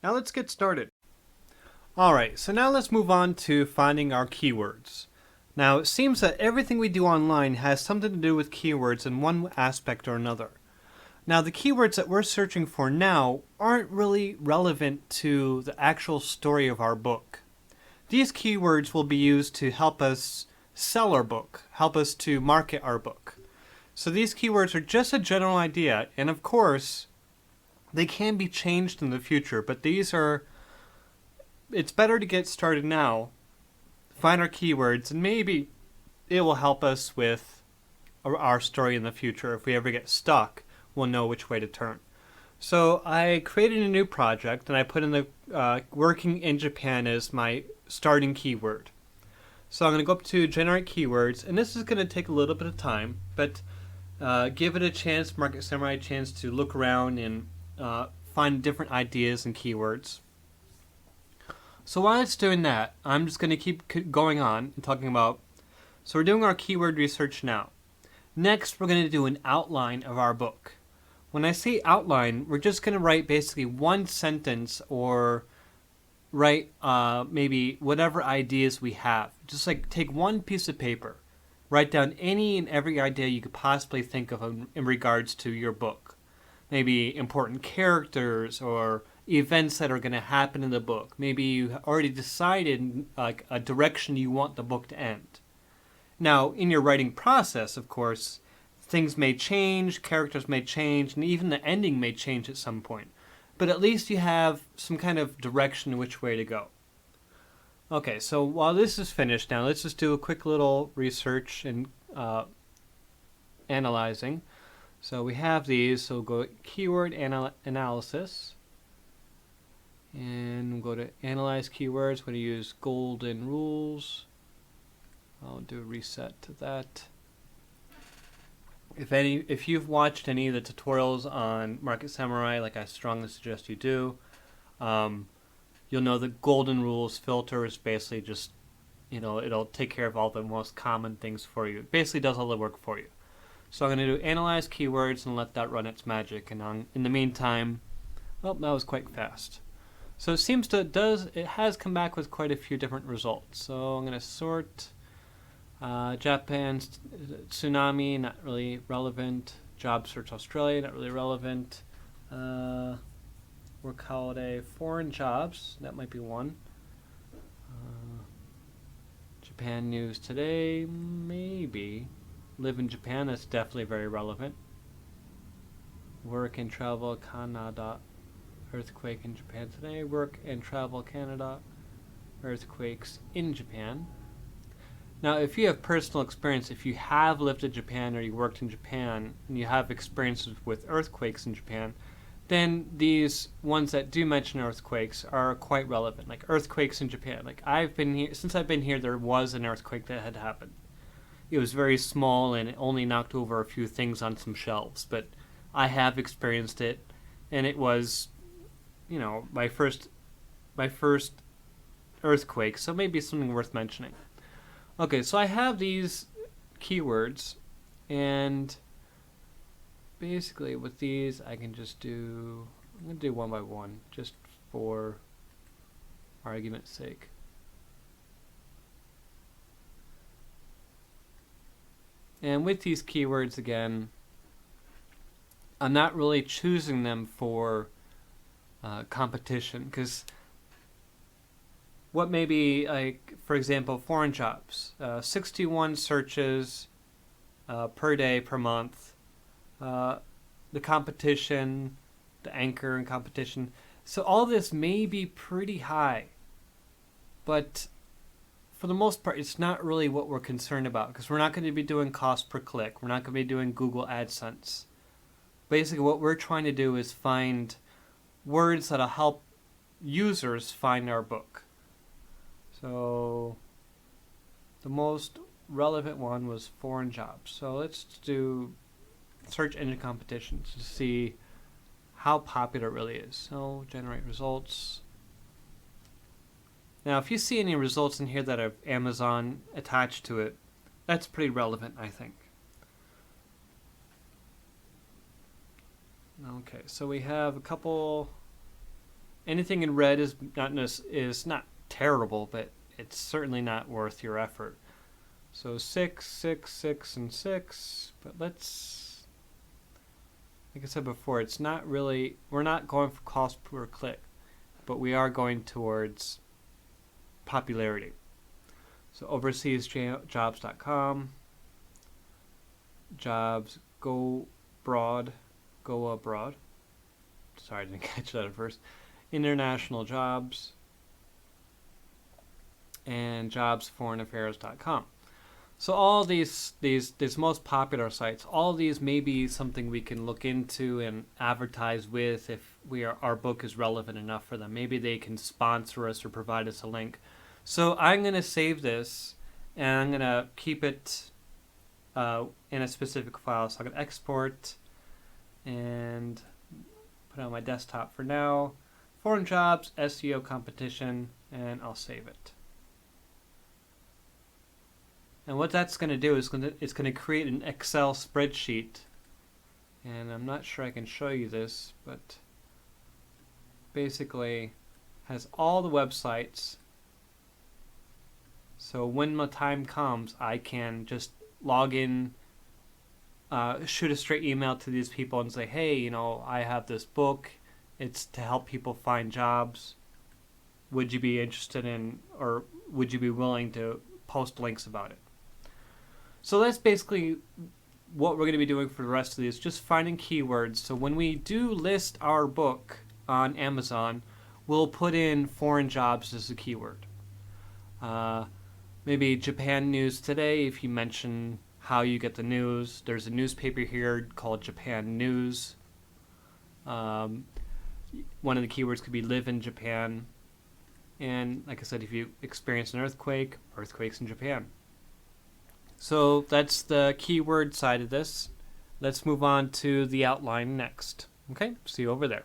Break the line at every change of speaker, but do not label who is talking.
Now let's get started. Alright, so now let's move on to finding our keywords. Now it seems that everything we do online has something to do with keywords in one aspect or another. Now the keywords that we're searching for now aren't really relevant to the actual story of our book. These keywords will be used to help us sell our book, help us to market our book. So these keywords are just a general idea, and of course, they can be changed in the future, but it's better to get started now, find our keywords, and maybe it will help us with our story in the future. If we ever get stuck, we'll know which way to turn. So I created a new project, and I put in the working in Japan as my starting keyword. So I'm going to go up to generate keywords, and this is going to take a little bit of time, but give it a chance, Market Samurai a chance to look around and find different ideas and keywords. So while it's doing that, I'm just going to keep going on and talking about, so we're doing our keyword research now. Next, we're going to do an outline of our book. When I say outline, we're just going to write basically one sentence or write maybe whatever ideas we have. Just like take one piece of paper, write down any and every idea you could possibly think of in regards to your book. Maybe important characters or events that are going to happen in the book. Maybe you already decided like a direction you want the book to end. Now, in your writing process, of course, things may change, characters may change, and even the ending may change at some point. But at least you have some kind of direction in which way to go. Okay, so while this is finished now, let's just do a quick little research and analyzing. So we have these, so we'll go keyword analysis. And we'll go to analyze keywords. We're going to use golden rules. I'll do a reset to that. If you've watched any of the tutorials on Market Samurai, like I strongly suggest you do, you'll know the golden rules filter is basically just, it'll take care of all the most common things for you. It basically does all the work for you. So I'm going to do analyze keywords and let that run its magic. And in the meantime, well, that was quite fast. So it seems it has come back with quite a few different results. So I'm going to sort Japan, tsunami, not really relevant. Job search Australia, not really relevant. Work holiday, foreign jobs, that might be one. Japan news today, maybe. Live in Japan, that's definitely very relevant. Work and travel Canada, earthquake in Japan today. Work and travel Canada, earthquakes in Japan. Now, if you have personal experience, if you have lived in Japan or you worked in Japan and you have experiences with earthquakes in Japan, then these ones that do mention earthquakes are quite relevant. Like earthquakes in Japan. Like since I've been here, there was an earthquake that had happened. It was very small and it only knocked over a few things on some shelves, but I have experienced it, and it was, my first earthquake, so maybe something worth mentioning. Okay, so I have these keywords, and basically with these I can just I'm going to do one by one, just for argument's sake. And with these keywords, again, I'm not really choosing them for competition, because what may be, like, for example, foreign jobs, 61 searches per day, per month, the competition, the anchor and competition. So all this may be pretty high, but for the most part, it's not really what we're concerned about, because we're not going to be doing cost per click. We're not going to be doing Google AdSense. Basically, what we're trying to do is find words that'll help users find our book. So the most relevant one was foreign jobs. So let's do search engine competition to see how popular it really is. So generate results. Now, if you see any results in here that have Amazon attached to it, that's pretty relevant, I think. Okay, so we have a couple anything in red is not terrible, but it's certainly not worth your effort. So 6, 6, 6, and 6. But let's, like I said before, it's not really, we're not going for cost per click, but we are going towards popularity. So overseasjobs.com, jobs, go abroad. Sorry, I didn't catch that at first. International jobs, and jobsforeignaffairs.com. So all these most popular sites, all these may be something we can look into and advertise with if our book is relevant enough for them. Maybe they can sponsor us or provide us a link. So I'm going to save this, and I'm going to keep it in a specific file. So I'm going to export and put it on my desktop for now. Foreign jobs, SEO competition, and I'll save it. And what that's going to do is it's going to create an Excel spreadsheet. And I'm not sure I can show you this, but basically has all the websites. So when the time comes, I can just log in, shoot a straight email to these people and say, hey, I have this book. It's to help people find jobs. Would you be interested in, or would you be willing to post links about it? So that's basically what we're going to be doing for the rest of these, just finding keywords. So when we do list our book on Amazon, we'll put in foreign jobs as a keyword. Maybe Japan News Today, if you mention how you get the news. There's a newspaper here called Japan News. One of the keywords could be live in Japan. And like I said, if you experience an earthquake, earthquakes in Japan. So that's the keyword side of this. Let's move on to the outline next. Okay, see you over there.